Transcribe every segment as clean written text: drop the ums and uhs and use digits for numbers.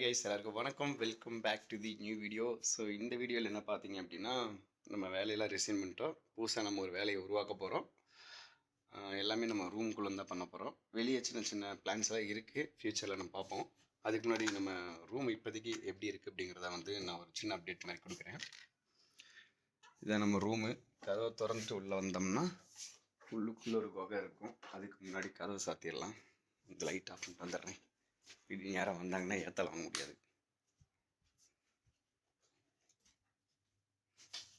Guys எல்லாருக்கும் வணக்கம். Welcome back to the new video. So இந்த வீடியோவில் என்ன பார்த்தீங்க அப்படின்னா, நம்ம வேலையெல்லாம் ரிசைன் பண்ணிட்டோம். புதுசாக நம்ம ஒரு வேலையை உருவாக்க போகிறோம். எல்லாமே நம்ம ரூம்குள்ளே தான் பண்ண போகிறோம். வெளியே சின்ன சின்ன பிளான்ஸ் எல்லாம் இருக்குது. ஃப்யூச்சரில் நம்ம பார்ப்போம். அதுக்கு முன்னாடி நம்ம ரூம் இப்போதைக்கு எப்படி இருக்குது அப்படிங்கிறத நான் ஒரு சின்ன அப்டேட் மாதிரி கொடுக்குறேன். இதான் நம்ம ரூமு. கதவை திறந்துட்டு உள்ளே வந்தோம்னா உள்ளுக்குள்ளே ஒரு குகை இருக்கும். அதுக்கு முன்னாடி கதவை சாத்திடலாம். இந்த லைட் ஆஃப் பண்ணிட்டு வந்துடுறேன். இது யாரும் வந்தாங்கன்னா ஏற்றலாம் முடியாது.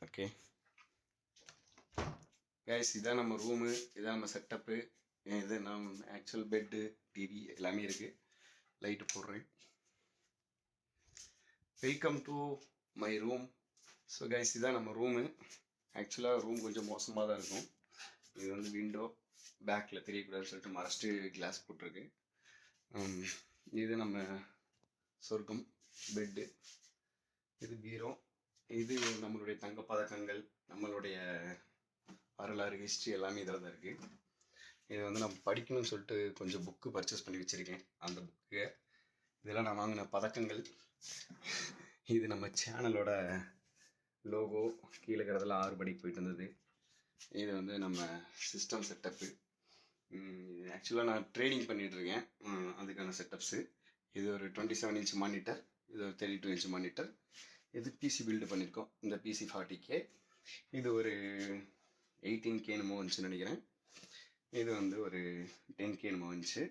ஓகே கைஸ், இதான் நம்ம ரூமு, இதான் நம்ம செட்டப்பு. இது நம்ம ஆக்சுவல் பெட்டு, டிவி எல்லாமே இருக்குது. லைட்டு போடுறேன். Welcome to my room. So guys, இதான் நம்ம ரூமு. ஆக்சுவலாக ரூம் கொஞ்சம் மோசமாக தான் இருக்கும். இது விண்டோ பேக்கில் தெரியக்கூடாதுன்னு சொல்லிட்டு மறைச்சிட்டு கிளாஸ் போட்டிருக்கு. இது நம்ம சொர்க்கம் பெட்டு, இது பீரோ, இது நம்மளுடைய தங்க பதக்கங்கள், நம்மளுடைய வரலாறு ஹிஸ்ட்ரி எல்லாமே இதில் தான் இருக்குது. இது நம்ம படிக்கணும்னு சொல்லிட்டு கொஞ்சம் புக்கு பர்ச்சேஸ் பண்ணி வச்சுருக்கேன். அந்த புக்கு இதெல்லாம் நான் வாங்கின பதக்கங்கள். இது நம்ம சேனலோட லோகோ. கீழே இருக்கிறதெல்லாம் 6 படிக்கு போயிட்டு இருந்தது. இது நம்ம சிஸ்டம் செட்டப்பு. ஆக்சுவலாக நான் ட்ரேடிங் பண்ணிகிட்ருக்கேன். அதுக்கான செட்டப்ஸு. இது ஒரு 27 இன்ச் மானிட்டர், இது ஒரு 32 இன்ச் மானிட்டர். இது பிசி பில்டு பண்ணியிருக்கோம். இந்த பிசி 40K. இது ஒரு 18K என்னமோ வந்துச்சுன்னு நினைக்கிறேன். இது ஒரு 10K என்னமோ வந்துச்சு.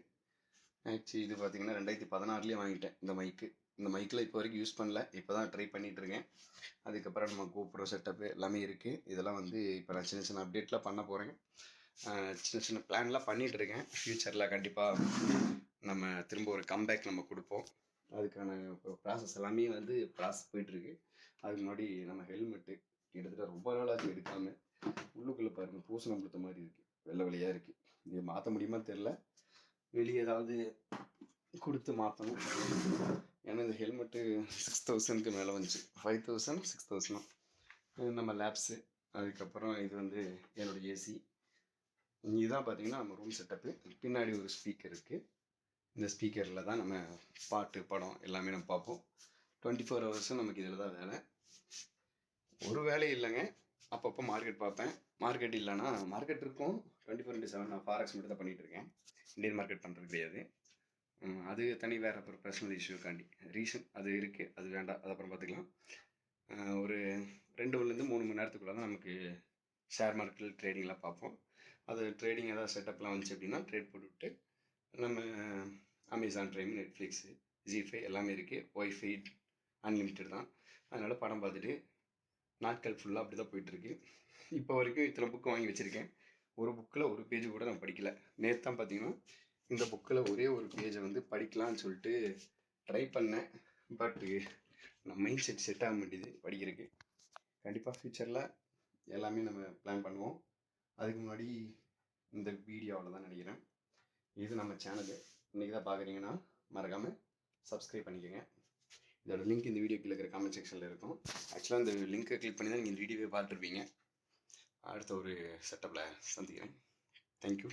ஆக்சுவலி இது பார்த்தீங்கன்னா 2016 வாங்கிட்டேன் இந்த மைக்கு. இந்த மைக்கில் இப்போ வரைக்கும் யூஸ் பண்ணல, இப்போ தான் ட்ரை பண்ணிகிட்ருக்கேன். அதுக்கப்புறம் நம்ம GoPro செட்டப்பு எல்லாமே இருக்குது. இதெல்லாம் இப்போ நான் சின்ன சின்ன அப்டேட்லாம் பண்ண போகிறேன். சின்ன சின்ன பிளான்லாம் பண்ணிகிட்ருக்கேன். ஃப்யூச்சரில் கண்டிப்பாக நம்ம திரும்ப ஒரு கம்பேக் நம்ம கொடுப்போம். அதுக்கான ப்ராசஸ் எல்லாமே ப்ராசஸ் போயிட்டுருக்கு. அதுக்கு முன்னாடி நம்ம ஹெல்மெட்டு கிட்டத்தட்ட ரொம்ப நாளாக எடுக்காமல் உள்ளுக்குள்ளே பாருங்கள் பூசணம் கொடுத்த மாதிரி இருக்குது, வெள்ளை வெள்ளையாக இருக்குது. இது மாற்ற முடியுமா தெரில, வெளியே ஏதாவது கொடுத்து மாற்றணும். ஏன்னா இந்த ஹெல்மெட்டு 6000க்கு மேலே வந்துச்சு. 5000 6000 நம்ம லேப்ஸு. அதுக்கப்புறம் இது என்னோடய ஏசி. இதுதான் பார்த்தீங்கன்னா நம்ம ரூம் செட்டப்பு. பின்னாடி ஒரு ஸ்பீக்கர் இருக்குது. இந்த ஸ்பீக்கரில் தான் நம்ம பாட்டு படம் எல்லாமே நம்ம பார்ப்போம். 24 ஹவர்ஸும் நமக்கு இதில் தான் வேலை. ஒரு வேலையும் இல்லைங்க. அப்பப்போ மார்க்கெட் பார்ப்பேன். மார்க்கெட் இல்லைன்னா மார்க்கெட் இருக்கும். 24/7 நான் ஃபாரெக்ஸ் மட்டும் தான் பண்ணிகிட்ருக்கேன். இந்தியன் மார்க்கெட் பண்ணுறது கிடையாது. அது தனி வேறு ஒரு பர்சனல் இஷ்யூக்காண்டி ரீசன் அது இருக்குது. அது வேண்டாம், அது அப்புறம் பார்த்துக்கலாம். ஒரு 2 3 மணி நேரத்துக்குள்ளே தான் நமக்கு ஷேர் மார்க்கெட்டில் ட்ரேடிங்லாம் பார்ப்போம். அது ட்ரேடிங் ஏதாவது செட்டப்லாம் வந்துச்சு அப்படின்னா ட்ரேட் போட்டுவிட்டு நம்ம அமேசான் ப்ரைம், நெட்ஃப்ளிக்ஸு, ஜி5 எல்லாமே இருக்குது. ஒய்ஃபை அன்லிமிட்டட் தான். அதனால் படம் பார்த்துட்டு நாட்கள் ஃபுல்லாக அப்படி தான் போயிட்டுருக்கு. இப்போ வரைக்கும் இத்தனை புக்கு வாங்கி வச்சுருக்கேன். ஒரு புக்கில் ஒரு பேஜ் கூட நான் படிக்கலை. நேற்று தான் பார்த்தீங்கன்னா இந்த புக்கில் ஒரே ஒரு பேஜை படிக்கலான்னு சொல்லிட்டு ட்ரை பண்ணேன். பட்டு நம்ம மைண்ட் செட் ஆக மாட்டேது படிக்கிறதுக்கு. கண்டிப்பாக ஃப்யூச்சரில் எல்லாமே நம்ம பிளான் பண்ணுவோம். அதுக்கு முன்னாடி இந்த வீடியோவில் தான் நினைக்கிறேன். இது நம்ம சேனலு. இன்றைக்கி தான் பார்க்குறீங்கன்னா மறக்காமல் சப்ஸ்கிரைப் பண்ணிக்கோங்க. இதோட லிங்க் இந்த வீடியோ கீழே இருக்கிற கமெண்ட் செக்ஷனில் இருக்கும். ஆக்சுவலாக இந்த லிங்க்கை கிளிக் பண்ணி தான் நீங்கள் இந்த வீடியோவே பார்த்துருப்பீங்க. அடுத்த ஒரு செட்டப்பில் சந்திக்கிறேன். தேங்க்யூ.